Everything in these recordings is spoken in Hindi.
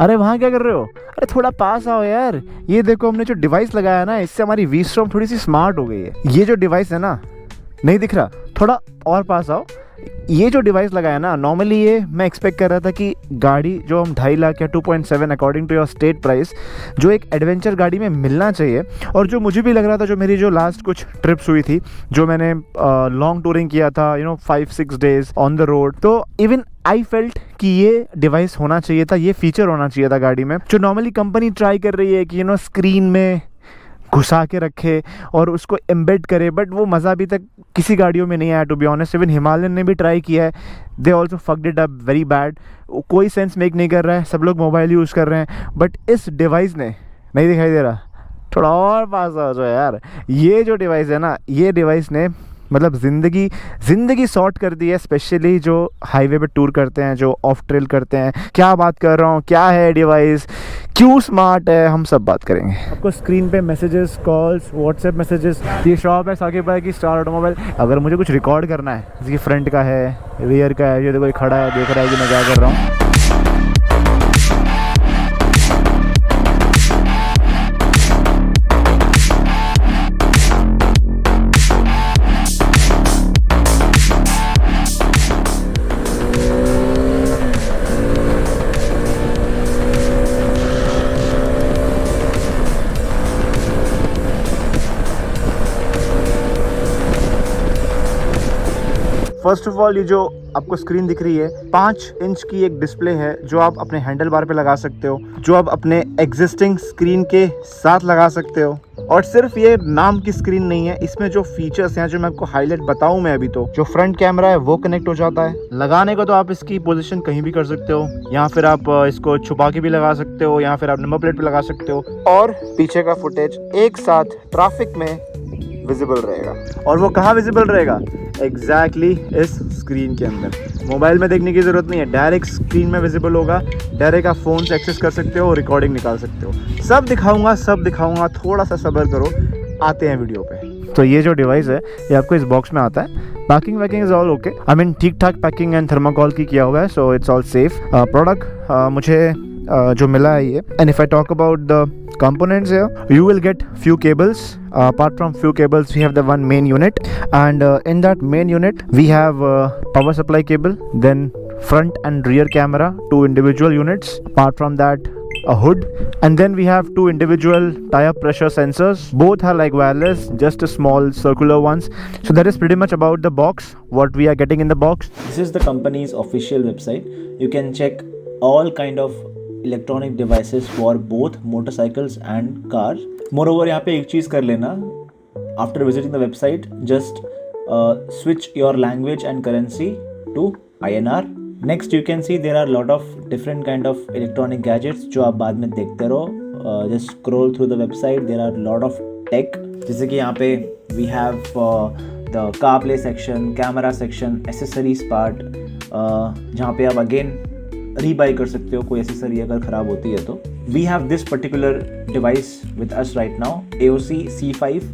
अरे वहाँ क्या कर रहे हो? अरे थोड़ा पास आओ यार। ये देखो हमने जो डिवाइस लगाया ना, इससे हमारी वी स्ट्रॉम थोड़ी सी स्मार्ट हो गई है। ये जो डिवाइस है ना, नहीं दिख रहा? थोड़ा और पास आओ। ये जो डिवाइस लगाया ना, नॉर्मली ये मैं एक्सपेक्ट कर रहा था कि गाड़ी जो हम 2.5 लाख या 2.7 according to your state price जो एक एडवेंचर गाड़ी में मिलना चाहिए, और जो मुझे भी लग रहा था, जो मेरी जो लास्ट कुछ ट्रिप्स हुई थी, जो मैंने लॉन्ग टूरिंग किया था, 5-6 डेज ऑन द रोड, तो इवन आई फेल्ट कि ये डिवाइस होना चाहिए था, ये फीचर होना चाहिए था गाड़ी में, जो नॉर्मली कंपनी ट्राई कर रही है कि स्क्रीन में घुसा के रखे और उसको एम्बेड करे, बट वो मज़ा अभी तक किसी गाड़ियों में नहीं आया to be honest. Even Himalayan ने भी ट्राई किया है, they also fucked it up very bad. कोई सेंस मेक नहीं कर रहा है, सब लोग मोबाइल यूज़ कर रहे हैं, बट इस डिवाइस ने नहीं दिखाई दे रहा। थोड़ा और पास आ जाओ यार। ये जो डिवाइस है ना, ये डिवाइस ने मतलब ज़िंदगी सॉर्ट कर दी है, स्पेशली जो हाईवे पे टूर करते हैं, जो ऑफ ट्रेल करते हैं। क्या बात कर रहा हूँ, क्या है डिवाइस, क्यों स्मार्ट है, हम सब बात करेंगे। आपको स्क्रीन पे मैसेजेस, कॉल्स, व्हाट्सएप मैसेजेस। ये शॉप है साकिब भाई की, स्टार ऑटोमोबाइल। अगर मुझे कुछ रिकॉर्ड करना है, जैसे फ्रंट का है, रियर का है, ये देखो खड़ा है, देख रहा है कि मैं क्या कर रहा हूँ। फर्स्ट ऑफ ऑल, ये जो आपको स्क्रीन दिख रही है, 5 इंच की एक डिस्प्ले है जो आप अपने हैंडल बार पे लगा सकते हो, जो आप अपने एग्जिस्टिंग स्क्रीन के साथ लगा सकते हो। और सिर्फ ये नाम की स्क्रीन नहीं है, इसमें जो फीचर्स हैं, जो मैं आपको हाईलाइट बताऊं मैं अभी, तो जो फ्रंट कैमरा है वो कनेक्ट हो जाता है। लगाने को तो आप इसकी पोजीशन कहीं भी कर सकते हो, या फिर आप इसको छुपा के भी लगा सकते हो, या फिर आप नंबर प्लेट पे लगा सकते हो। और पीछे का फुटेज एक साथ ट्रैफिक में विजिबल रहेगा। और वो कहाँ विजिबल रहेगा? एग्जैक्टली इस स्क्रीन के अंदर। मोबाइल में देखने की ज़रूरत नहीं है, डायरेक्ट स्क्रीन में विजिबल होगा। डायरेक्ट आप फ़ोन से एक्सेस कर सकते हो, रिकॉर्डिंग निकाल सकते हो। सब दिखाऊंगा, थोड़ा सा सब्र करो, आते हैं वीडियो पे। तो ये जो डिवाइस है, ये आपको इस बॉक्स में आता है। पैकिंग वैकिंग is all okay, I mean ठीक ठाक पैकिंग एंड थर्माकोल की किया हुआ है, so it's all safe. Product मुझे जो मिला है ये, and if I talk about the components here, you will get few cables. Apart from few cables, we have the one main unit, and in that main unit we have power supply cable, then front and rear camera, 2 individual units. Apart from that, a hood, and then we have 2 individual tire pressure sensors. Both are like wireless, just a small circular ones. So that is pretty much about the box, what we are getting in the box. This is the company's official website. You can check all kind of electronic devices for both motorcycles and car. Moreover यहाँ पे एक चीज़ कर लेना, after visiting the website just switch your language and currency to INR। Next you can see there are lot of different kind of electronic gadgets जो आप बाद में देखते रहो। Just scroll through the website, there are lot of tech, जैसे कि यहाँ पे we have the CarPlay section, camera section, accessories part, जहाँ पे आप अगेन रीबाई कर सकते हो कोई एसेसरी अगर ख़राब होती है तो। We have this particular device with us right now, AOC C5।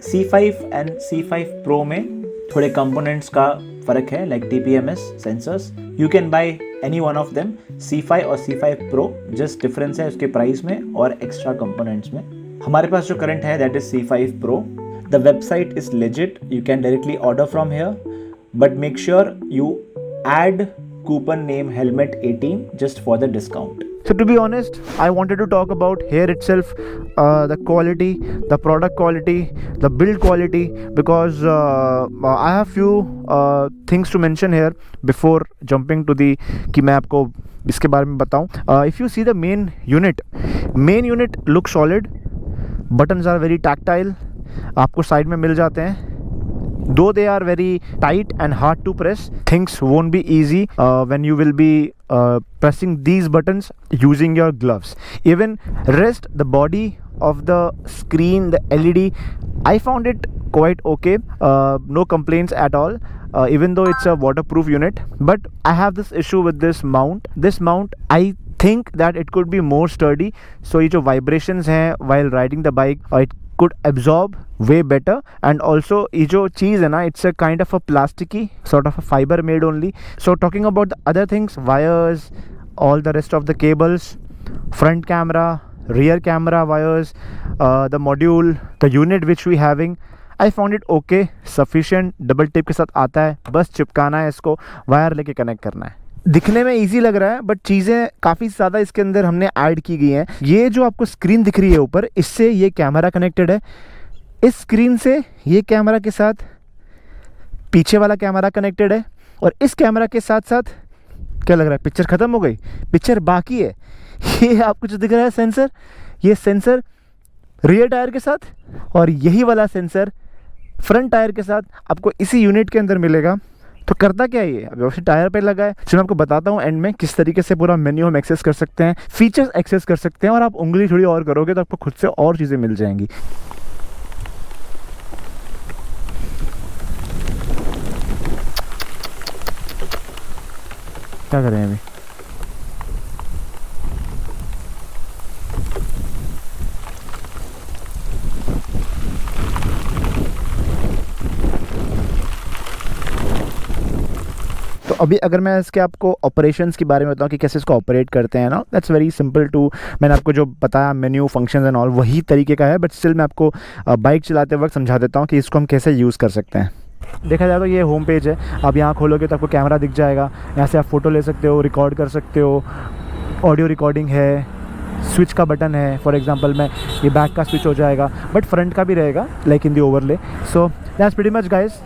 C5 एंड C5 Pro में थोड़े कंपोनेंट्स का फ़र्क है, like DPMS sensors. You can buy any one of them, C5 और C5 Pro, जस्ट डिफरेंस है उसके प्राइस में और एक्स्ट्रा कंपोनेंट्स में। हमारे पास जो करंट है that is C5 Pro। The website is legit, you can directly order from here, but make sure you add coupon name helmet18 just for the discount. So to be honest, I wanted to talk about here itself, the quality, the product quality, the build quality, because I have few things to mention here before jumping to the कि मैं आपको इसके बारे में बताऊं। If you see the main unit looks solid, buttons are very tactile, आपको साइड में मिल जाते हैं। Though they are very tight and hard to press, things won't be easy when you will be pressing these buttons using your gloves. Even rest the body of the screen, the LED, I found it quite okay. No complaints at all, even though it's a waterproof unit. But I have this issue with this mount. This mount, I think that it could be more sturdy. So ये जो vibrations हैं while riding the bike, it could absorb way better. And also ये जो चीज़ है ना, it's a kind of a plasticky sort of a fiber made only. So talking about the other things, wires, all the rest of the cables, front camera, rear camera wires, the module, the unit which we having, I found it okay, sufficient. Double tip के साथ आता है, बस चिपकाना है इसको, वायर लेके कनेक्ट करना है. दिखने में इजी लग रहा है बट चीज़ें काफ़ी ज़्यादा इसके अंदर हमने ऐड की गई हैं. ये जो आपको स्क्रीन दिख रही है ऊपर, इससे ये कैमरा कनेक्टेड है. इस स्क्रीन से ये कैमरा के साथ पीछे वाला कैमरा कनेक्टेड है, और इस कैमरा के साथ साथ क्या लग रहा है, पिक्चर ख़त्म हो गई, पिक्चर बाकी है. ये आपको जो दिख रहा है सेंसर, ये सेंसर रियर टायर के साथ, और यही वाला सेंसर फ्रंट टायर के साथ आपको इसी यूनिट के अंदर मिलेगा. तो करता क्या है ये, अभी ऑप्शन टायर पे लगा है. चलो मैं आपको बताता हूँ एंड में किस तरीके से पूरा मेन्यू हम एक्सेस कर सकते हैं, फीचर्स एक्सेस कर सकते हैं, और आप उंगली थोड़ी और करोगे तो आपको खुद से और चीज़ें मिल जाएंगी. क्या करें अभी, तो अभी अगर मैं इसके आपको ऑपरेशंस के बारे में बताऊं कि कैसे इसको ऑपरेट करते हैं ना, दैट्स वेरी सिंपल टू, मैंने आपको जो बताया मेन्यू फंक्शंस एंड ऑल वही तरीके का है, बट स्टिल मैं आपको बाइक चलाते वक्त समझा देता हूं कि इसको हम कैसे यूज़ कर सकते हैं. देखा जाए तो ये होम पेज है. आप यहाँ खोलोगे तो आपको कैमरा दिख जाएगा, यहाँ से आप फ़ोटो ले सकते हो, रिकॉर्ड कर सकते हो, ऑडियो रिकॉर्डिंग है, स्विच का बटन है. फॉर एग्जांपल मैं ये बैक का स्विच हो जाएगा, बट फ्रंट का भी रहेगा like in the overlay. So that's pretty much guys.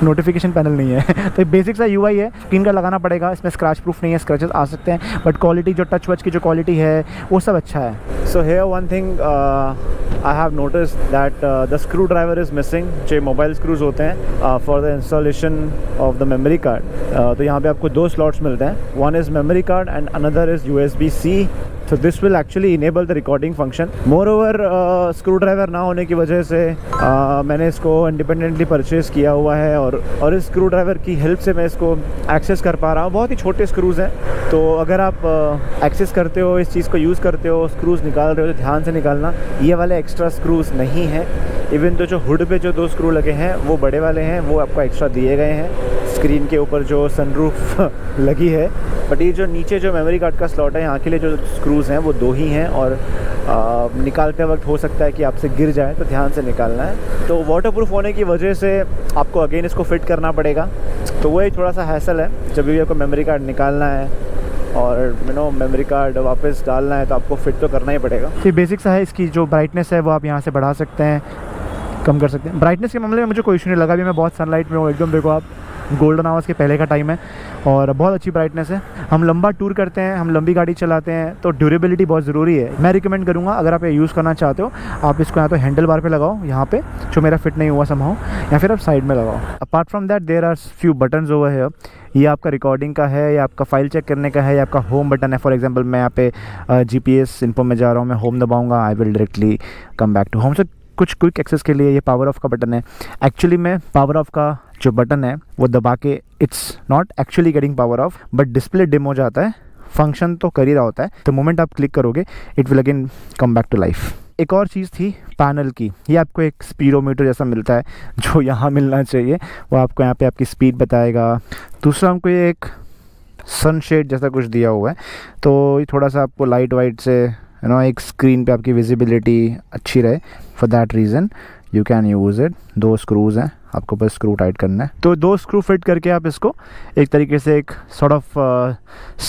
Notification panel नहीं है तो बेसिक सा यूआई है. स्क्रीन का लगाना पड़ेगा, इसमें स्क्रैच प्रूफ नहीं है, स्क्रैचेस आ सकते हैं, बट क्वालिटी जो टच वच की जो क्वालिटी है वो सब अच्छा है. So here one thing I have notice that the screw driver is missing. जो मोबाइल स्क्रूज होते हैं for the installation of the memory card, तो यहाँ पे आपको 2 स्लॉट्स मिलते हैं. One is memory card and another is USB-C. So this will actually enable the recording function. Moreover, screw driver ना होने की वजह से मैंने इसको इंडिपेंडेंटली परचेज़ किया हुआ है, और इस स्क्रू ड्राइवर की हेल्प से मैं इसको एक्सेस कर पा रहा हूँ. बहुत ही छोटे स्क्रूज़ हैं, तो अगर आप एक्सेस करते हो, इस चीज़ को यूज़ करते हो, स्क्रूज़ निकाल रहे हो तो ध्यान से निकालना. ये वाले एक्स्ट्रा स्क्रूज़ नहीं हैं. इवन तो जो हुड पे जो 2 स्क्रू लगे हैं वो बड़े वाले हैं, वो आपको एक्स्ट्रा दिए गए हैं. स्क्रीन के ऊपर जो सनरूफ लगी है, बट ये जो नीचे जो मेमोरी कार्ड का स्लॉट है यहाँ के लिए जो स्क्रूज़ हैं वो 2 ही हैं, और निकालते वक्त हो सकता है कि आपसे गिर जाए, तो ध्यान से निकालना है. तो वाटरप्रूफ होने की वजह से आपको अगेन इसको फिट करना पड़ेगा, तो वही थोड़ा सा हैसल है. जब भी आपको मेमोरी कार्ड निकालना है और मेमोरी कार्ड वापस डालना है तो आपको फिट तो करना ही पड़ेगा. तो बेसिक सा है. इसकी जो ब्राइटनेस है वो आप यहाँ से बढ़ा सकते हैं, कम कर सकते हैं. ब्राइटनेस के मामले में मुझे कोई इशू नहीं लगा. अभी मैं बहुत सनलाइट में हूँ एकदम. देखो आप, गोल्डन आवर्स के पहले का टाइम है और बहुत अच्छी ब्राइटनेस है. हम लंबा टूर करते हैं, हम लंबी गाड़ी चलाते हैं, तो ड्यूरेबिलिटी बहुत ज़रूरी है. मैं रिकमेंड करूँगा अगर आप ये यूज़ करना चाहते हो, आप इसको या तो हैंडल बार पे लगाओ यहाँ पे, जो मेरा फिट नहीं हुआ समहाउ, या फिर आप साइड में लगाओ. Apart from that there are few buttons over here. ये आपका रिकॉर्डिंग का है, या आपका फाइल चेक करने का है, या आपका होम बटन है. फॉर एग्जांपल मैं यहाँ पे GPS इन्फो में जा रहा हूँ, मैं होम दबाऊँगा, I will directly come back to home. से कुछ क्विक एक्सेस के लिए ये पावर ऑफ का बटन है. एक्चुअली में पावर ऑफ का जो बटन है वो दबा के it's not actually getting power off, but display dim हो जाता है. फंक्शन तो कर ही रहा होता है. तो मोमेंट आप क्लिक करोगे it will again come back to life. एक और चीज़ थी पैनल की. ये आपको एक स्पीडोमीटर जैसा मिलता है जो यहाँ मिलना चाहिए. वो आपको यहाँ पे आपकी स्पीड बताएगा. दूसरा हमको ये एक सनशेड जैसा कुछ दिया हुआ है, तो ये थोड़ा सा आपको लाइट वाइट से एक स्क्रीन पे आपकी विजिबिलिटी अच्छी रहे. For that reason you can use it. 2 screws हैं, आपको बस स्क्रू टाइट करना है. तो 2 स्क्रू फिट करके आप इसको एक तरीके से एक sort of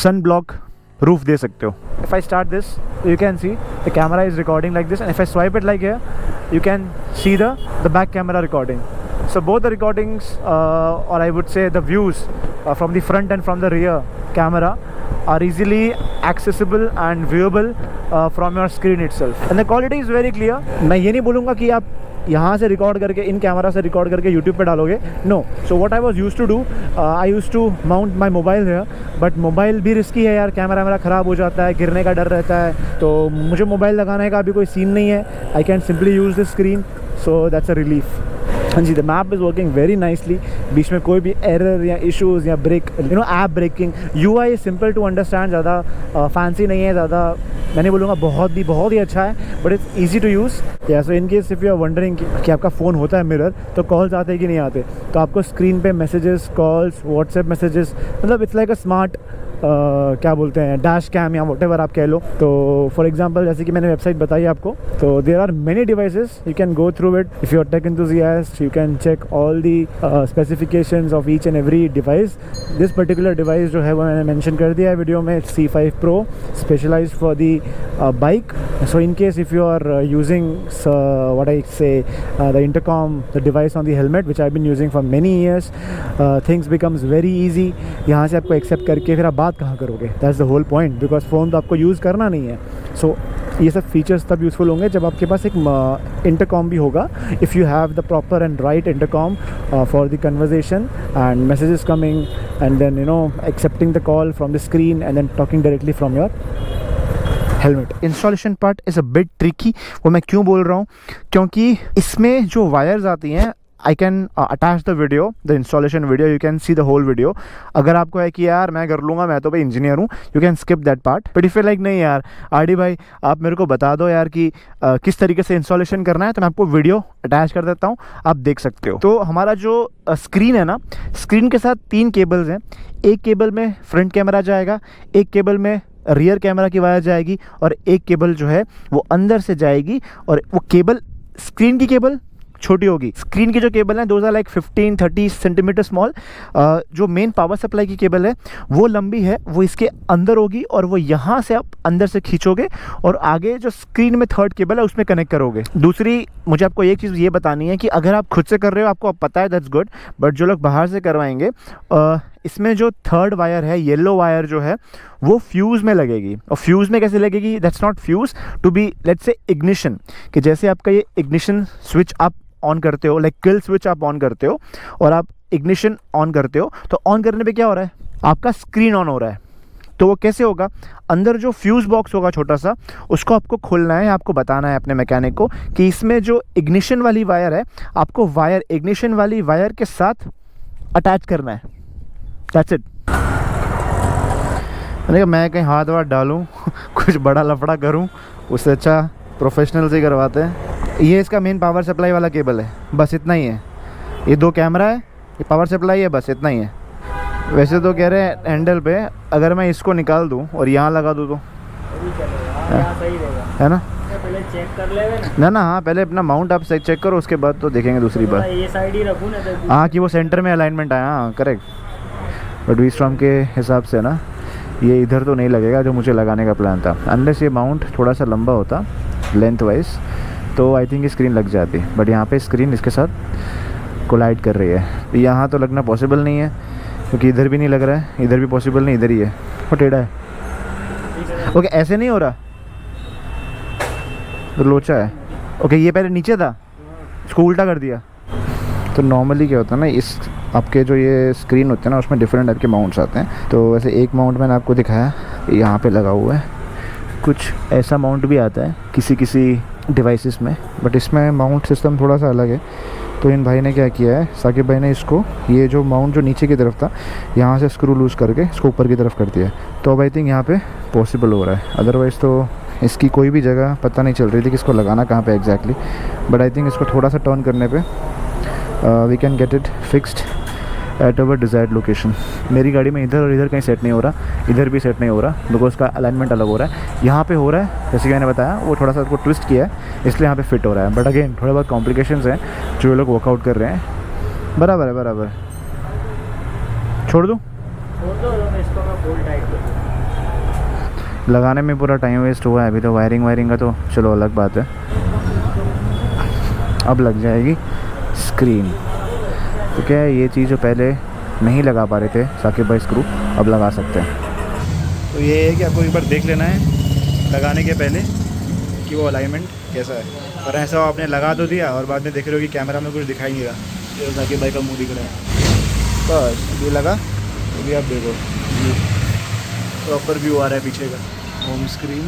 sun block roof दे सकते हो. If I start this you can see the camera is recording like this, and if I swipe it like here you can see the back camera recording. So both the recordings or I would say the views from the front and from the rear camera are easily accessible and viewable from your screen itself, and the quality is very clear. मैं ये नहीं बोलूँगा कि आप यहाँ से रिकॉर्ड करके, इन कैमरा से रिकॉर्ड करके यूट्यूब पे डालोगे. No. So what I was used to do, I used to mount my mobile here, but mobile भी रिस्की है यार. कैमरा मेरा ख़राब हो जाता है, गिरने का डर रहता है, तो मुझे मोबाइल लगाने का अभी कोई सीन नहीं है. I can simply use this screen, so that's a relief. हाँ जी, the map is working very nicely. बीच में कोई भी एरर या इश्यूज़ या break, app breaking. UI is simple to understand, ज़्यादा फैंसी नहीं है, ज़्यादा मैं नहीं बोलूँगा बहुत ही अच्छा है, but it's easy to use. Yeah so in case if you are wondering कि आपका फ़ोन होता है मिरर, तो कॉल्स आते हैं कि नहीं आते, तो आपको स्क्रीन पे मैसेजेस, कॉल्स, व्हाट्सएप मैसेजेस, मतलब इट्स लाइक अ स्मार्ट क्या बोलते हैं डैश कैम या व्हाटएवर आप कह लो। तो फॉर एग्जांपल जैसे कि मैंने वेबसाइट बताई आपको, तो there are many devices, you can go through it. If you are tech enthusiast you can check all the specifications of each and every device. This particular device जो है वो मैंने मेंशन कर दिया है वीडियो में, C5 Pro specialised for the bike. So in case if you are using what I say the intercom, the device on the helmet which I been using for many years, things becomes very easy. यहाँ से आपको एक्सेप्ट करके फिर आप बात कहाँ करोगे, that's the whole point, because phone तो आपको यूज़ करना नहीं है। सो ये सब फीचर्स तब यूज़फुल होंगे जब आपके पास एक इंटरकॉम भी होगा। If you have the proper and right intercom for the conversation and messages coming and then you know accepting the call from the screen and then talking directly from your helmet. Installation part is a bit tricky. वो मैं क्यों बोल रहा हूँ, क्योंकि इसमें जो वायर्स आती हैं, I can attach the video, the installation video, you can see the whole video। अगर आपको है कि यार मैं कर लूँगा, मैं तो भाई इंजीनियर हूँ, you can skip that part। but if you like नहीं यार आरडी भाई आप मेरे को बता दो यार कि किस तरीके से इंस्टॉलेशन करना है, तो मैं आपको वीडियो अटैच कर देता हूँ, आप देख सकते हो। तो हमारा जो स्क्रीन है ना, स्क्रीन के साथ 3 केबल्स हैं। एक केबल में फ्रंट कैमरा जाएगा, एक केबल में रियर कैमरा की वायर जाएगी, और एक केबल जो है वो अंदर से जाएगी। और वो केबल, स्क्रीन की केबल छोटी होगी, स्क्रीन की जो केबल है those are like 15-30 centimetre small. जो मेन पावर सप्लाई की केबल है वो लंबी है, वो इसके अंदर होगी, और वो यहाँ से आप अंदर से खींचोगे और आगे जो स्क्रीन में थर्ड केबल है उसमें कनेक्ट करोगे। दूसरी मुझे आपको एक चीज़ ये बतानी है कि अगर आप खुद से कर रहे हो आपको अब पता है, दैट्स गुड, बट जो लोग बाहर से करवाएंगे इसमें जो थर्ड वायर है, येलो वायर जो है वो फ्यूज़ में लगेगी। और फ्यूज़ में कैसे लगेगी, that's not fuse to be let's say ignition, कि जैसे आपका ये इग्निशन स्विच आप ऑन करते हो, लाइक किल स्विच आप ऑन करते हो और आप इग्निशन ऑन करते हो, तो ऑन करने पे क्या हो रहा है, आपका स्क्रीन ऑन हो रहा है। तो वो कैसे होगा, अंदर जो फ्यूज़ बॉक्स होगा छोटा सा, उसको आपको खोलना है, आपको बताना है अपने मैकेनिक को कि इसमें जो इग्निशन वाली वायर है आपको वायर इग्निशन वाली वायर के साथ अटैच करना है, दैट्स इट। मैं कहीं हाथ वाथ डालूँ कुछ बड़ा लफड़ा करूँ, उससे अच्छा प्रोफेशनल से ही करवाते हैं। ये इसका मेन पावर सप्लाई वाला केबल है, बस इतना ही है। ये 2 कैमरा है, ये पावर सप्लाई है, बस इतना ही है। वैसे तो कह रहे हैं हैंडल पे अगर मैं इसको निकाल दूं और यहाँ लगा दूं तो है ना, पहले चेक कर ले ना। हाँ पहले अपना माउंट आप चेक करो, उसके बाद तो देखेंगे दूसरी बार। ये साइड ही रखूँ ना, हाँ कि वो सेंटर में अलाइनमेंट आया, हाँ करेक्ट। बट वी-स्टॉर्म के हिसाब से ना ये इधर तो नहीं लगेगा जो मुझे लगाने का प्लान था, अनलेस ये माउंट थोड़ा सा लंबा होता लेंथ वाइज, तो आई थिंक स्क्रीन लग जाती। बट यहाँ पे स्क्रीन इसके साथ कोलाइड कर रही है, तो यहाँ तो लगना पॉसिबल नहीं है, क्योंकि इधर भी नहीं लग रहा है, इधर भी पॉसिबल नहीं, इधर ही है, वो टेढ़ा है। ओके ऐसे नहीं हो रहा, तो लोचा है। ओके ये पहले नीचे था, इसको उल्टा कर दिया। तो नॉर्मली क्या होता है ना, इस आपके जो ये स्क्रीन होते हैं ना उसमें डिफरेंट टाइप के माउंट्स आते हैं। तो वैसे एक माउंट मैंने आपको दिखाया यहाँ पे लगा हुआ है, कुछ ऐसा माउंट भी आता है किसी डिवाइसेस में, बट इसमें माउंट सिस्टम थोड़ा सा अलग है। तो इन भाई ने क्या किया है, साकिब भाई ने इसको, ये जो माउंट जो नीचे की तरफ था यहाँ से स्क्रू लूज़ करके इसको ऊपर की तरफ कर दिया है। तो अब आई थिंक यहाँ पे पॉसिबल हो रहा है, अदरवाइज़ तो इसकी कोई भी जगह पता नहीं चल रही थी कि इसको लगाना कहाँ पे एग्जैक्टली। बट आई थिंक इसको थोड़ा सा टर्न करने पे we can get it fixed at our desired location. मेरी गाड़ी में इधर और इधर कहीं सेट नहीं हो रहा, इधर भी सेट नहीं हो रहा, बिकॉज उसका अलाइनमेंट अलग हो रहा है। यहाँ पे हो रहा है, जैसे कि मैंने बताया, वो थोड़ा सा उसको ट्विस्ट किया है, इसलिए यहाँ पे फिट हो रहा है। बट अगेन थोड़े बहुत कॉम्प्लिकेशंस हैं जो ये लोग वर्कआउट कर रहे हैं। बराबर है, बराबर। छोड़ दूँ, इसको मैं फुल टाइट कर। लगाने में पूरा टाइम वेस्ट हुआ है अभी तो। वायरिंग का तो चलो अलग बात है, अब लग जाएगी स्क्रीन। तो क्या है, ये चीज़ जो पहले नहीं लगा पा रहे थे साकिब भाई स्क्रू, अब लगा सकते हैं। तो ये है कि आपको एक बार देख लेना है लगाने के पहले कि वो अलाइनमेंट कैसा है। और ऐसा आपने लगा तो दिया और बाद में देख रहे हो कि कैमरा में कुछ दिखाई नहीं रहा, तो साकिब भाई का मुँह दिख रहा है। बस ये लगा, तो भी आप देखो प्रॉपर व्यू आ रहा है पीछे का, होम स्क्रीन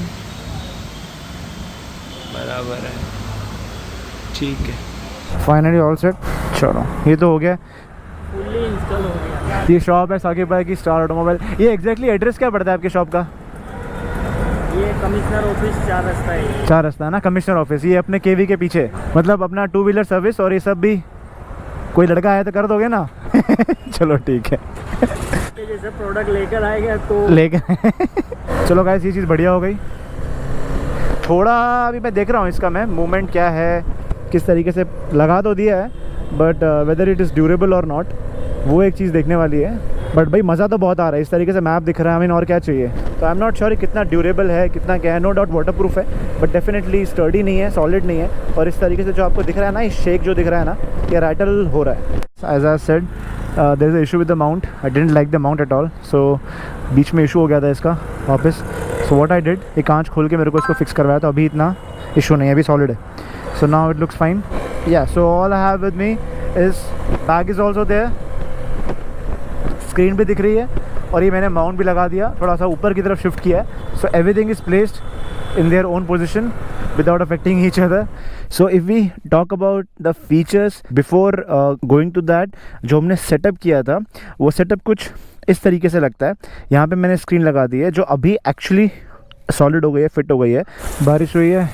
बराबर है, ठीक है। Finally all set. चलो ये तो हो गया, फुल्ली इंस्टॉल हो गया। ये शॉप है साकिब भाई की, स्टार ऑटोमोबाइल। ये एग्जैक्टली एड्रेस क्या पड़ता है आपके शॉप का? ये कमिश्नर ऑफिस 4 रास्ता है। 4 रास्ता है ना, कमिश्नर ऑफिस। ये अपने केवी के पीछे, मतलब अपना 2 व्हीलर सर्विस। और ये सब भी कोई लड़का आया तो कर दोगे ना चलो ठीक है। ये जैसे प्रोडक्ट लेकर आएगा तो लेकर चलो गाइस, ये चीज़ बढ़िया हो गई। थोड़ा अभी मैं देख रहा हूँ इसका मैं मूवमेंट क्या है, किस तरीके से लगा तो दिया है, but whether it is durable और नॉट, वो एक चीज़ देखने वाली है। बट भाई मज़ा तो बहुत आ रहा है, इस तरीके से मैप दिख रहा है, और क्या चाहिए। तो आई एम नॉट श्योर कितना ड्यूरेबल है, कितना क्या है। नो डाउट वाटर प्रूफ है, बट डेफिनेटली स्टर्डी नहीं है, सॉलिड नहीं है। और इस तरीके से जो आपको दिख रहा है ना, इस शेक जो दिख रहा है ना, ये रैटल हो रहा है। As I said, there is a issue with the mount. I didn't like the mount at all, so बीच में इशू हो गया था इसका वापस। सो व्हाट आई डिड, ये कांच खोल के मेरे को इसको फिक्स करवाया, तो अभी इतना इशू नहीं है, अभी सॉलिड है। So now it looks fine. Yeah so all I have with me is bag is also there, screen भी दिख रही है, और ये मैंने माउंट भी लगा दिया, थोड़ा सा ऊपर की तरफ शिफ्ट किया है। So everything is placed in their own position without affecting each other. So if we talk about the features before going to that, जो हमने सेटअप किया था वो सेटअप कुछ इस तरीके से लगता है। यहाँ पे मैंने स्क्रीन लगा दी है जो अभी एक्चुअली सॉलिड हो गई है, फिट हो गई है। बारिश हुई है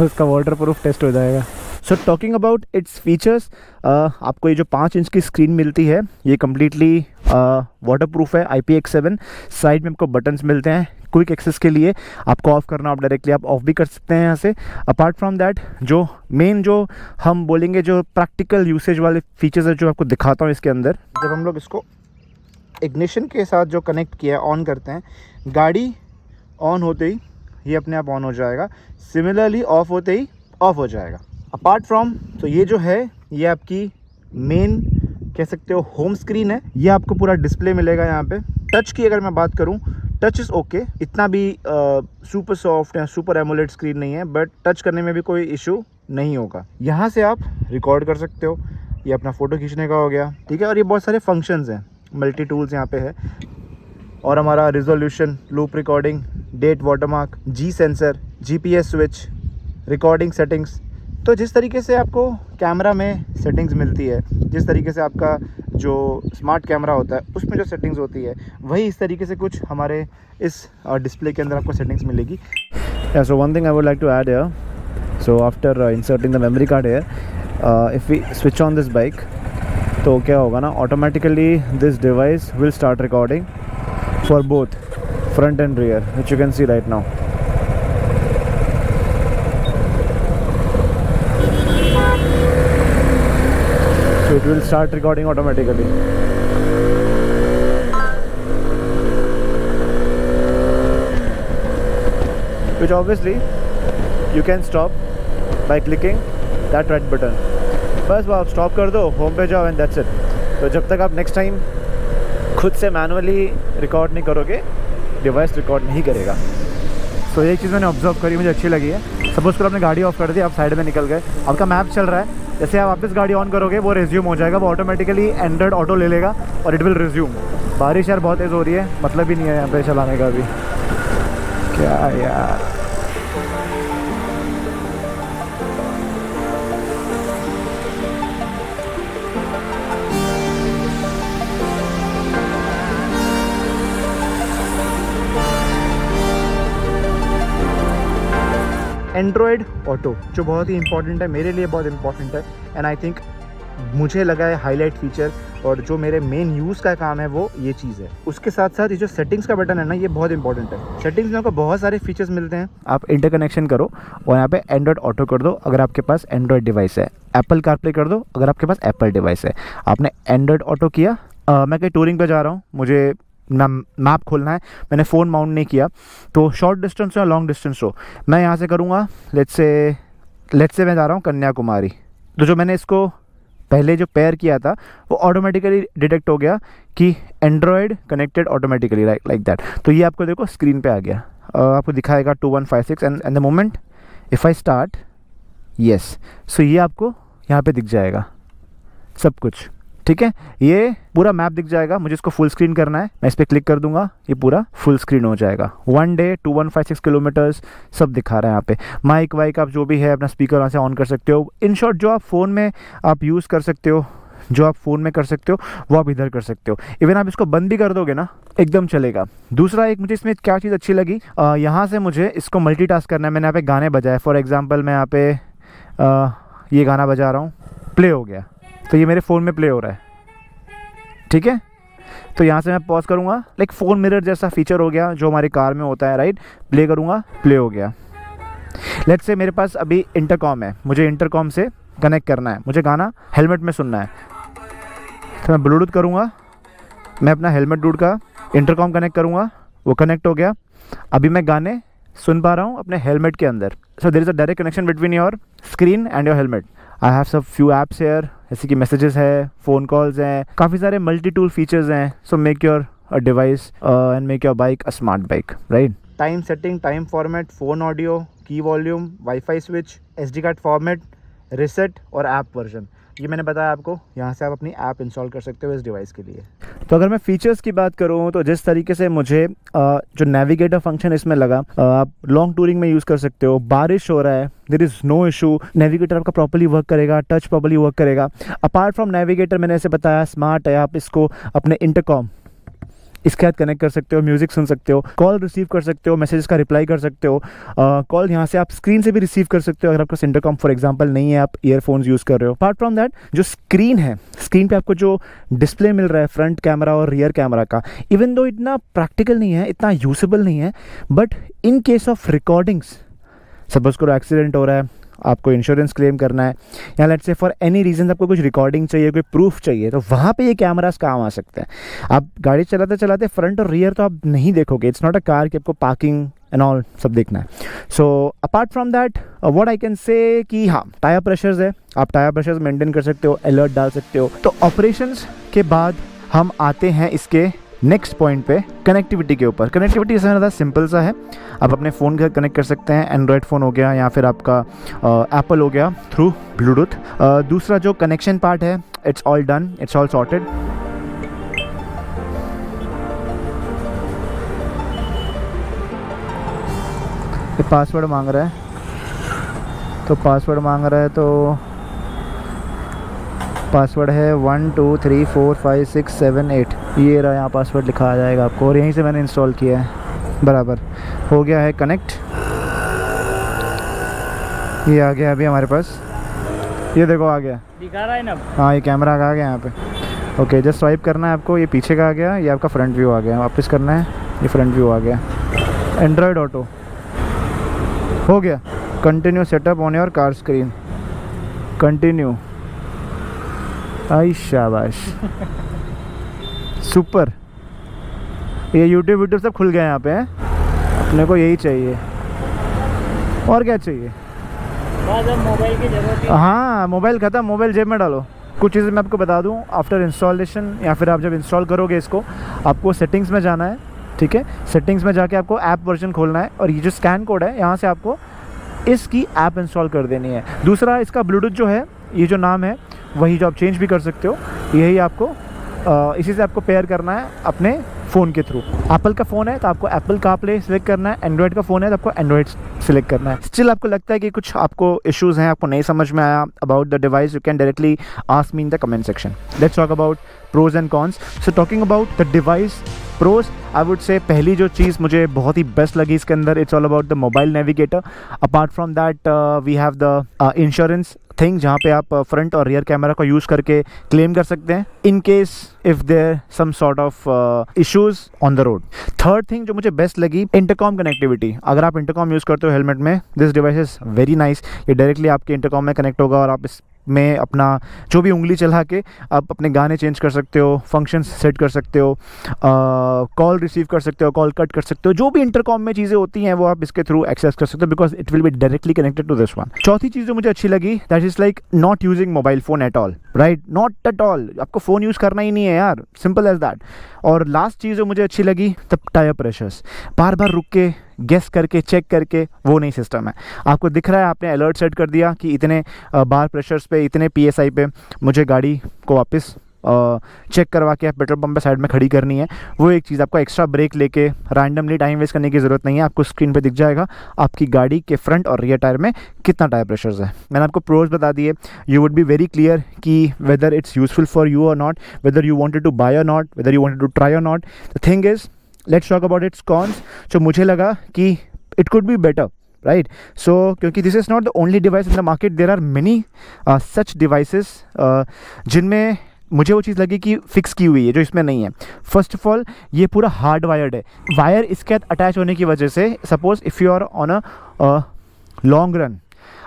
उसका वाटर प्रूफ टेस्ट हो जाएगा। सो टॉकिंग अबाउट इट्स फीचर्स, आपको ये जो 5 इंच की स्क्रीन मिलती है ये कम्प्लीटली वाटर प्रूफ है, IPX7। साइड में आपको बटन्स मिलते हैं क्विक एक्सेस के लिए, आपको ऑफ़ करना आप डायरेक्टली आप ऑफ भी कर सकते हैं यहाँ से। अपार्ट फ्रॉम दैट, जो मेन जो हम बोलेंगे जो प्रैक्टिकल यूसेज वाले फीचर्स है जो आपको दिखाता हूँ इसके अंदर। जब हम लोग इसको इग्निशन के साथ जो कनेक्ट किया है ऑन करते हैं, गाड़ी ऑन होते ही ये अपने आप ऑन हो जाएगा, सिमिलरली ऑफ होते ही ऑफ हो जाएगा। अपार्ट फ्रॉम, तो ये जो है ये आपकी मेन कह सकते हो होम स्क्रीन है। ये आपको पूरा डिस्प्ले मिलेगा यहाँ पे। टच की अगर मैं बात करूँ, टच इज़ ओके, इतना भी सुपर सॉफ्ट या सुपर एमोलेड स्क्रीन नहीं है, बट टच करने में भी कोई इशू नहीं होगा। यहाँ से आप रिकॉर्ड कर सकते हो, ये अपना फ़ोटो खींचने का हो गया, ठीक है। और ये बहुत सारे फंक्शंस हैं, मल्टी टूल्स यहाँ पे है, और हमारा resolution, loop recording, date watermark, G sensor, GPS switch, recording settings. तो जिस तरीके से आपको कैमरा में सेटिंग्स मिलती है, जिस तरीके से आपका जो स्मार्ट कैमरा होता है उसमें जो सेटिंग्स होती है, वही इस तरीके से कुछ हमारे इस डिस्प्ले के अंदर आपको सेटिंग्स मिलेगी। So one thing I would like to add here, so after inserting the memory card here, if we switch on this bike, तो क्या होगा ना, automatically this device will start recording for both front and rear, which you can see right now. So it will start recording automatically. Which obviously you can stop by clicking that red button. बस वो आप स्टॉप कर दो, होम पे जाओ, एंड दैट्स इट। तो जब तक आप नेक्स्ट टाइम खुद से मैनुअली रिकॉर्ड नहीं करोगे, डिवाइस रिकॉर्ड नहीं करेगा। तो ये चीज़ मैंने ऑब्जर्व करी, मुझे अच्छी लगी है। सपोज करो आपने गाड़ी ऑफ कर दी, आप साइड में निकल गए, आपका मैप चल रहा है, जैसे आप वापस गाड़ी ऑन करोगे वो रिज्यूम हो जाएगा, वो ऑटोमेटिकली एंड्रॉइड ऑटो ले लेगा और इट विल रिज्यूम। बारिश यार बहुत तेज़ हो रही है, मतलब ही नहीं है यहाँ पे चलाने का भी। क्या यार, एंड्रॉयड ऑटो जो बहुत ही इंपॉर्टेंट है, मेरे लिए बहुत इंपॉर्टेंट है, एंड आई थिंक मुझे लगा है हाईलाइट फीचर, और जो मेरे मेन यूज़ का काम है वो ये चीज़ है। उसके साथ साथ ये जो सेटिंग्स का बटन है ना, ये बहुत इंपॉर्टेंट है। सेटिंग्स में आपको बहुत सारे फीचर्स मिलते हैं। आप इंटरकनेक्शन करो और यहाँ पे एंड्रॉयड ऑटो कर दो अगर आपके पास एंड्रॉयड डिवाइस है, एप्पल कारप्ले कर दो अगर आपके पास एप्पल डिवाइस है। आपने एंड्रॉयड ऑटो किया, मैं कहीं टूरिंग पे जा रहा हूँ, मुझे मैप खोलना है, मैंने फ़ोन माउंट नहीं किया, तो शॉर्ट डिस्टेंस हो या लॉन्ग डिस्टेंस हो, मैं यहाँ से करूँगा, लेट्स से मैं जा रहा हूँ कन्याकुमारी, तो जो मैंने इसको पहले जो पेयर किया था वो ऑटोमेटिकली डिटेक्ट हो गया कि Android connected automatically, like that. तो ये आपको देखो स्क्रीन पे आ गया, आपको दिखाएगा 2156 and the moment if I start, yes, so ये आपको यहाँ पे दिख जाएगा सब कुछ, ठीक है। ये पूरा मैप दिख जाएगा। मुझे इसको फुल स्क्रीन करना है, मैं इस पर क्लिक कर दूंगा, ये पूरा फुल स्क्रीन हो जाएगा। 1 डे 2156 किलोमीटर्स सब दिखा रहा है यहाँ पे। माइक वाइक आप जो भी है अपना स्पीकर वहाँ से ऑन कर सकते हो। इन शॉर्ट जो आप फ़ोन में आप यूज़ कर सकते हो, जो आप फ़ोन में कर सकते हो वो आप इधर कर सकते हो। इवन आप इसको बंद भी कर दोगे ना, एकदम चलेगा। दूसरा एक मुझे इसमें क्या चीज़ अच्छी लगी, यहाँ से मुझे इसको मल्टीटास्क करना है। मैंने यहाँ पे गाने बजाए, फॉर एग्जांपल मैं यहाँ पे ये गाना बजा रहा हूँ, प्ले हो गया, तो ये मेरे फ़ोन में प्ले हो रहा है, ठीक है। तो यहाँ से मैं पॉज करूँगा, लाइक फ़ोन मिरर जैसा फीचर हो गया जो हमारी कार में होता है, राइट। प्ले करूँगा, प्ले हो गया। लेट्स से मेरे पास अभी इंटरकॉम है, मुझे इंटरकॉम से कनेक्ट करना है, मुझे गाना हेलमेट में सुनना है, तो मैं ब्लूटूथ करूँगा, मैं अपना हेलमेट डूड का इंटरकॉम कनेक्ट करूँगा, वो कनेक्ट हो गया। अभी मैं गाने सुन पा रहा हूँ अपने हेलमेट के अंदर। So there is a direct connection between your screen and your helmet. I have some few apps here, जैसे कि मैसेजेस है, फ़ोन कॉल्स हैं, काफ़ी सारे मल्टी टूल फीचर्स हैं। So make your device and make your bike a smart bike, right. Time setting, time format, phone audio, key volume, WiFi switch, SD card format, reset और ऐप वर्जन, ये मैंने बताया आपको। यहाँ से आप अपनी ऐप इंस्टॉल कर सकते हो इस डिवाइस के लिए। तो अगर मैं फ़ीचर्स की बात करूँ तो जिस तरीके से मुझे जो नेविगेटर फंक्शन इसमें लगा, आप लॉन्ग टूरिंग में यूज़ कर सकते हो। बारिश हो रहा है, there is no issue, navigator आपका प्रॉपर्ली वर्क करेगा, टच प्रॉपर्ली वर्क करेगा। अपार्ट फ्रॉम नेविगेटर, मैंने ऐसे बताया स्मार्ट है, आप इसको अपने इंटरकॉम इसके साथ कनेक्ट कर सकते हो, म्यूज़िक सुन सकते हो, कॉल रिसीव कर सकते हो, मैसेजेस का रिप्लाई कर सकते हो। कॉल यहाँ से आप स्क्रीन से भी रिसीव कर सकते हो अगर आपका इंटरकॉम फॉर एग्जांपल नहीं है, आप ईयरफोन्स यूज़ कर रहे हो। अपार्ट फ्रॉम दैट, जो स्क्रीन है, स्क्रीन पे आपको जो डिस्प्ले मिल रहा है फ्रंट कैमरा और रियर कैमरा का, इवन दो इतना प्रैक्टिकल नहीं है, इतना यूजेबल नहीं है, but in case of recordings, suppose करो एक्सीडेंट हो रहा है, आपको इंश्योरेंस क्लेम करना है, या let's say for any reason आपको कुछ रिकॉर्डिंग चाहिए, कोई प्रूफ चाहिए, तो वहाँ पे ये कैमरास काम आ सकते हैं। आप गाड़ी चलाते चलाते फ्रंट और रियर तो आप नहीं देखोगे, इट्स नॉट अ कार कि आपको पार्किंग एंड ऑल सब देखना है। So apart from that what I can say कि हाँ, टायर प्रेशर्स है, आप टायर प्रेशर्स मेंटेन कर सकते हो, अलर्ट डाल सकते हो। तो ऑपरेशंस के बाद हम आते हैं इसके नेक्स्ट पॉइंट पे, कनेक्टिविटी के ऊपर। कनेक्टिविटी इसमें ज़्यादा सिंपल सा है, आप अपने फ़ोन के साथ कनेक्ट कर सकते हैं, एंड्रॉयड फ़ोन हो गया या फिर आपका एप्पल हो गया थ्रू ब्लूटूथ। दूसरा जो कनेक्शन पार्ट है, it's all done, it's all sorted. Password मांग रहा है, तो पासवर्ड मांग रहा है, तो पासवर्ड है 1 2 3 4 5 6 7 8, ये रहा, यहाँ पासवर्ड लिखा आ जाएगा आपको, और यहीं से मैंने इंस्टॉल किया है। बराबर हो गया है कनेक्ट, ये आ गया अभी हमारे पास, ये देखो आ गया, दिखा रहा है ना। हाँ, ये कैमरा आ गया यहाँ पे। ओके, जस्ट स्वाइप करना है आपको, ये पीछे का आ गया, ये आपका फ्रंट व्यू आ गया, वापस करना है, ये फ्रंट व्यू आ गया। एंड्रॉयड ऑटो हो गया। Continue setup on your car screen, continue. आई शाबाश, सुपर। ये यूट्यूब सब खुल गया यहाँ पे हैं? अपने को यही चाहिए, और क्या चाहिए? मोबाइल की जरूरत है। हाँ, मोबाइल ख़त्म, मोबाइल जेब में डालो। कुछ चीज़ें मैं आपको बता दूँ, आफ्टर इंस्टॉलेशन या फिर आप जब इंस्टॉल करोगे इसको, आपको सेटिंग्स में जाना है, ठीक है। सेटिंग्स में जाके आपको ऐप वर्जन खोलना है, और ये जो स्कैन कोड है, यहाँ से आपको इसकी ऐप इंस्टॉल कर देनी है। दूसरा, इसका ब्लूटूथ जो है, ये जो नाम है, वही जो आप चेंज भी कर सकते हो, यही आपको इसी से आपको पेयर करना है अपने फ़ोन के थ्रू। एप्पल का फ़ोन है तो आपको एप्पल कारप्ले सिलेक्ट करना है, एंड्रॉयड का फ़ोन है तो आपको एंड्रॉयड सिलेक्ट करना है। स्टिल आपको लगता है कि कुछ आपको इश्यूज़ हैं, आपको नहीं समझ में आया about the device, you can directly ask me in the comment section. Let's talk about pros and cons. So talking about the device pros, I would say पहली जो चीज़ मुझे बहुत ही बेस्ट लगी इसके अंदर, it's all about the mobile navigator. Apart from that we have the insurance thing, जहाँ पे आप फ्रंट और रियर कैमरा को यूज़ करके क्लेम कर सकते हैं in case if there some sort of issues on the road. Third thing जो मुझे बेस्ट लगी, इंटरकॉम कनेक्टिविटी। अगर आप इंटरकॉम यूज़ करते हो हेलमेट में, this device is very nice. ये डायरेक्टली आपके इंटरकॉम में कनेक्ट होगा, और आप इस में अपना जो भी उंगली चला के आप अपने गाने चेंज कर सकते हो, फंक्शंस सेट कर सकते हो, कॉल रिसीव कर सकते हो, कॉल कट कर सकते हो, जो भी इंटरकॉम में चीज़ें होती हैं वो आप इसके थ्रू एक्सेस कर सकते हो, because it will be directly connected to this one. चौथी चीज़ जो मुझे अच्छी लगी, that is like not using mobile phone at all, right, not at all, आपको फ़ोन यूज़ करना ही नहीं है यार, सिंपल एज दैट। और लास्ट चीज़ जो मुझे अच्छी लगी, तब टायर प्रेशर्स, बार बार रुक के गेस करके चेक करके, वो नहीं सिस्टम है। आपको दिख रहा है, आपने अलर्ट सेट कर दिया कि इतने बार प्रेशर्स पे, इतने PSI पे मुझे गाड़ी को वापस चेक करवा के पेट्रोल पंप पे साइड में खड़ी करनी है। वो एक चीज़, आपको एक्स्ट्रा ब्रेक लेके रैंडमली टाइम वेस्ट करने की ज़रूरत नहीं है। आपको स्क्रीन पे दिख जाएगा आपकी गाड़ी के फ्रंट और रियर टायर में कितना टायर प्रेशर्स है। मैंने आपको प्रोज बता दिए, you would be very clear कि whether it's useful for you or not, whether you wanted to buy or not, whether you wanted to try or not. The thing is, let's talk about its cons. जो मुझे लगा कि it could be better, right. So क्योंकि this is not the only device in the market, there are many such devices जिनमें मुझे वो चीज़ लगी कि फिक्स की हुई है जो इसमें नहीं है। फर्स्ट ऑफ ऑल ये पूरा हार्ड वायर्ड है, वायर इसके साथ अटैच होने की वजह से suppose if you are on a long run,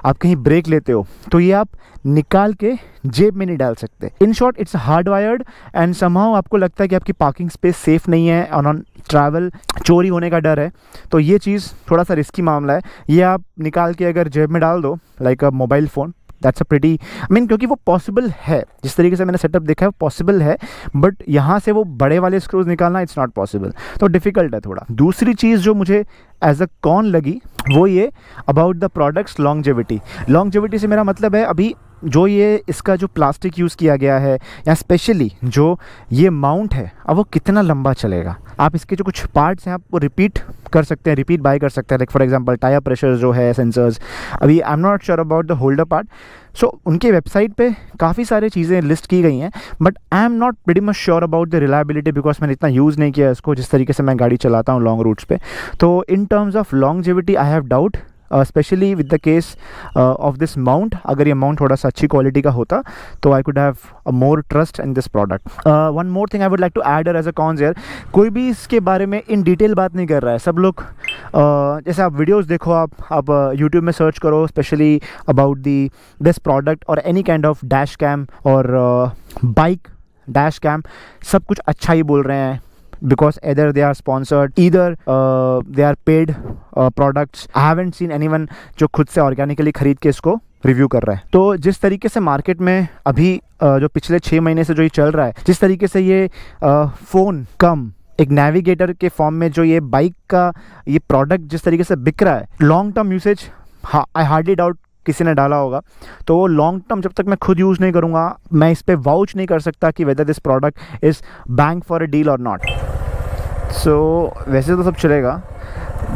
आप कहीं ब्रेक लेते हो तो ये आप निकाल के जेब में नहीं डाल सकते। In short it's hard wired and somehow आपको लगता है कि आपकी पार्किंग स्पेस सेफ़ नहीं है और ऑन ट्रैवल चोरी होने का डर है, तो ये चीज़ थोड़ा सा रिस्की मामला है। ये आप निकाल के अगर जेब में डाल दो like a mobile phone, that's a pretty क्योंकि वो पॉसिबल है, जिस तरीके से मैंने सेटअप देखा है वो पॉसिबल है, बट यहाँ से वो बड़े वाले स्क्रूज निकालना इट्स नॉट पॉसिबल, तो डिफ़िकल्ट है थोड़ा। दूसरी चीज़ जो मुझे एज अ कॉन लगी वो ये about the products longevity. Longevity से मेरा मतलब है अभी जो ये इसका जो प्लास्टिक यूज़ किया गया है या स्पेशली जो ये माउंट है, अब वो कितना लंबा चलेगा। आप इसके जो कुछ पार्ट्स हैं आप वो रिपीट कर सकते हैं, रिपीट बाय कर सकते हैं, like for example tyre pressure जो है, सेंसर्स। अभी I am not sure about the holder part, so उनके वेबसाइट पे काफ़ी सारी चीज़ें लिस्ट की गई हैं, but I am not pretty much sure about the reliability because मैंने इतना यूज़ नहीं किया इसको जिस तरीके से मैं गाड़ी चलाता हूँ लॉन्ग रूट्स पे। तो in terms of longevity I have doubt, specially with the case of this mount. अगर ये माउंट थोड़ा सा अच्छी क्वालिटी का होता तो I could have a more trust in this product. One more thing I would like to add as a cons here, कोई भी इसके बारे में इन डिटेल बात नहीं कर रहा है। सब लोग जैसे आप वीडियोस देखो, आप यूट्यूब में सर्च करो स्पेशली अबाउट दिस प्रोडक्ट और any kind of dash cam और बाइक डैश कैम, सब कुछ अच्छा ही बोल रहे हैं because either they are sponsored, either they are paid products. I haven't seen anyone जो खुद से ऑर्गेनिकली खरीद के इसको रिव्यू कर रहा है। तो जिस तरीके से मार्केट में अभी जो पिछले 6 महीने से जो ये चल रहा है, जिस तरीके से ये फ़ोन कम एक नेविगेटर के फॉर्म में जो ये बाइक का ये प्रोडक्ट जिस तरीके से बिक रहा है, long term usage I hardly doubt किसी ने डाला होगा। तो वो लॉन्ग टर्म जब तक मैं खुद यूज़ नहीं करूँगा मैं इस पर वाउच नहीं कर सकता कि whether this product is bank for a deal और नॉट। सो वैसे तो सब चलेगा,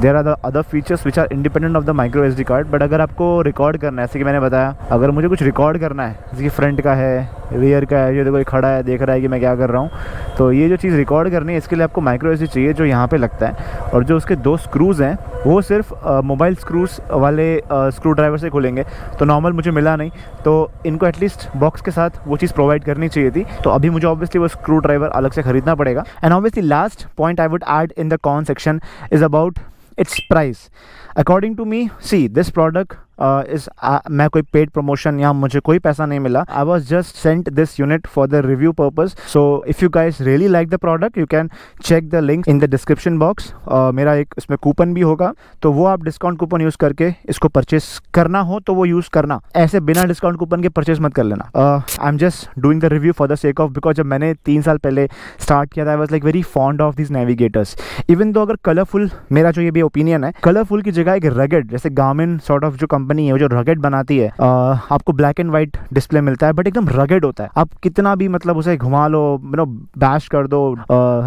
there are the other features which are independent of the micro SD card, but अगर आपको रिकॉर्ड करना है, जैसे कि मैंने बताया, अगर मुझे कुछ रिकॉर्ड करना है जैसे कि फ्रंट का है, रियर का है, ये देखो खड़ा है देख रहा है कि मैं क्या कर रहा हूँ, तो ये जो चीज़ रिकॉर्ड करनी है इसके लिए आपको माइक्रो एसडी चाहिए जो यहाँ पे लगता है। और जो उसके 2 स्क्रूज़ हैं वो सिर्फ मोबाइल स्क्रूज़ वाले स्क्रू ड्राइवर से खुलेंगे, तो नॉर्मल मुझे मिला नहीं, तो इनको एटलीस्ट बॉक्स के साथ वो चीज़ प्रोवाइड करनी चाहिए थी। तो अभी मुझे ऑब्वियसली वो स्क्रू ड्राइवर अलग से खरीदना पड़ेगा। And obviously last point I would add in the con section is about its price. According to me, see this product is मैं कोई पेड प्रमोशन या मुझे कोई पैसा नहीं मिला, I was just sent this unit for the review purpose. So if you guys really like the product you can check the link in the description box. मेरा एक इसमें कूपन भी होगा, तो वो आप डिस्काउंट कूपन यूज़ करके इसको परचेस करना हो तो वो यूज़ करना, ऐसे बिना डिस्काउंट कूपन के परचेस मत कर लेना। I am just doing the review for the sake of, because जब मैंने 3 साल पहले स्टार्ट किया था I was like very fond of this navigators. Even though अगर कलरफुल, मेरा जो ये भी ओपिनियन है, कलरफुल की जगह एक रगेड, जैसे गार्मिन सॉर्ट ऑफ जो कंपनी है वो जो रगेड बनाती है, आपको ब्लैक एंड वाइट डिस्प्ले मिलता है बट एकदम रगेड होता है। आप कितना भी मतलब उसे घुमा लो, बैश कर दो,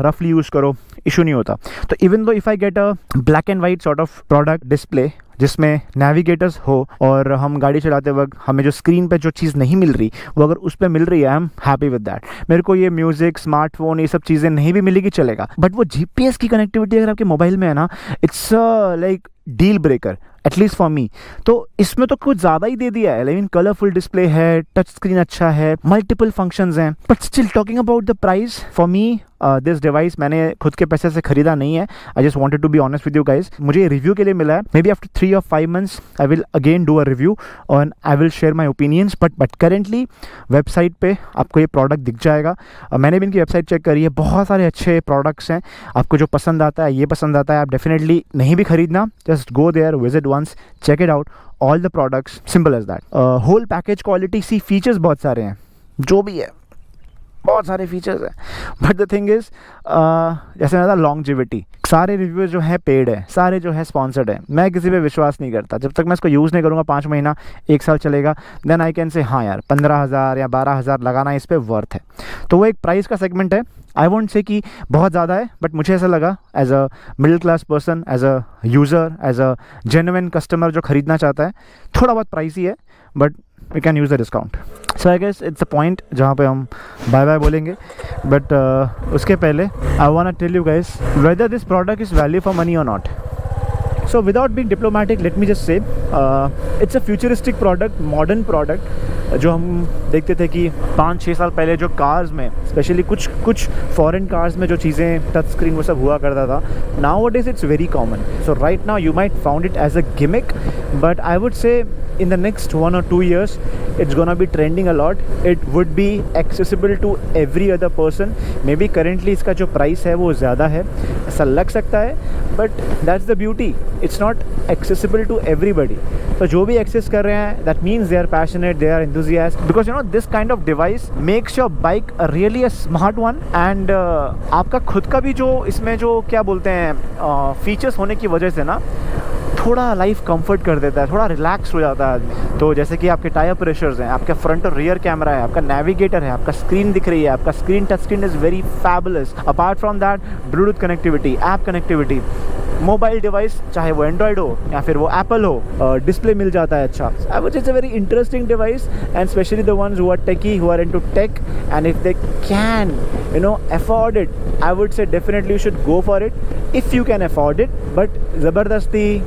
रफली यूज़ करो, इशू नहीं होता। तो even though if I get a black and white sort of product display जिसमें नेविगेटर्स हो और हम गाड़ी चलाते वक्त हमें जो स्क्रीन पे जो चीज़ नहीं मिल रही वो अगर उस पर मिल रही है, I am happy with that. मेरे को ये म्यूज़िक, स्मार्टफोन, ये सब चीज़ें नहीं भी मिलेगी चलेगा, बट वो जीपीएस की कनेक्टिविटी अगर आपके मोबाइल में है ना, it's like deal breaker at least for me. तो इसमें तो कुछ ज़्यादा ही दे दिया है, लेकिन कलरफुल डिस्प्ले है, टच स्क्रीन अच्छा है, मल्टीपल फंक्शंस हैं, but still talking about the price, for me this device मैंने खुद के पैसे से खरीदा नहीं है। I just wanted to be honest with you guys, मुझे रिव्यू के लिए मिला है। Maybe after 3 or 5 months I will again do a review और I will share my opinions, but currently website पे आपको ये प्रोडक्ट दिख जाएगा। मैंने भी इनकी वेबसाइट चेक करी है, बहुत सारे अच्छे प्रोडक्ट्स हैं। आपको जो पसंद आता है, ये पसंद आता है, आप डेफिनेटली नहीं भी खरीदना, just go there, visit once, check it out, all the products, simple as that. Whole package quality, see features बहुत सारे हैं, जो भी है बहुत सारे फीचर्स हैं, बट द थिंग इज़ जैसे मैं था लॉन्गजिविटी, सारे रिव्यूज़ जो है पेड है, सारे जो है स्पॉन्सर्ड है। मैं किसी पे विश्वास नहीं करता, जब तक मैं इसको यूज़ नहीं करूँगा, 5 महीना 1 साल चलेगा, देन आई कैन से हाँ यार 15,000 या 12,000 लगाना इस पर वर्थ है। तो वो एक प्राइस का सेगमेंट है, आई वोंट से कि बहुत ज़्यादा है, बट मुझे ऐसा लगा as a middle class person, as a user, as a genuine customer जो ख़रीदना चाहता है, थोड़ा बहुत प्राइसी है, but we can use the discount. So I guess it's a point जहाँ पे हम बाय बाय बोलेंगे, बट उसके पहले I want to tell you guys whether this product is value for money और not. So without being diplomatic, let me just say it's a futuristic product, modern product, जो हम देखते थे कि 5-6 साल पहले जो कार्स में स्पेशली कुछ फॉरेन कार्स में जो चीज़ें टच स्क्रीन वो सब हुआ करता था, nowadays it's very common. So right now you might found it as a gimmick, but I would say in the next 1 or 2 years it's gonna be trending a lot. It would be accessible to every other person. Maybe currently इसका जो प्राइस है वो ज़्यादा है, ऐसा लग सकता है, but that's the beauty. It's not accessible to everybody. तो जो भी एक्सेस कर रहे हैं, that means they are passionate, they are enthusiastic, because you know this kind of device makes your bike really a smart one. And आपका खुद का भी जो इसमें जो क्या बोलते हैं फीचर्स होने की वजह से ना थोड़ा लाइफ कंफर्ट कर देता है, थोड़ा रिलैक्स हो जाता है। तो जैसे कि आपके टायर प्रेशर्स हैं, आपका फ्रंट और रियर कैमरा है, आपका नेविगेटर है, आपका स्क्रीन दिख रही है, आपका screen touch screen is very fabulous. Apart from that Bluetooth connectivity, app connectivity, mobile device चाहे वो एंड्रॉयड हो या फिर वो एप्पल हो, डिस्प्ले मिल जाता है अच्छा। I would say it's a very interesting device, and specially the ones who are techy, who are into tech, and if they can afford it, I would say definitely you should go for it if you can afford it. But ज़बरदस्ती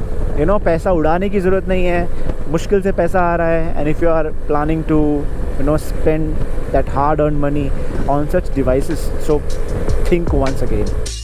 पैसा उड़ाने की ज़रूरत नहीं है, मुश्किल से पैसा आ रहा है, and if you are planning to spend that hard earn money on such devices, so think once again.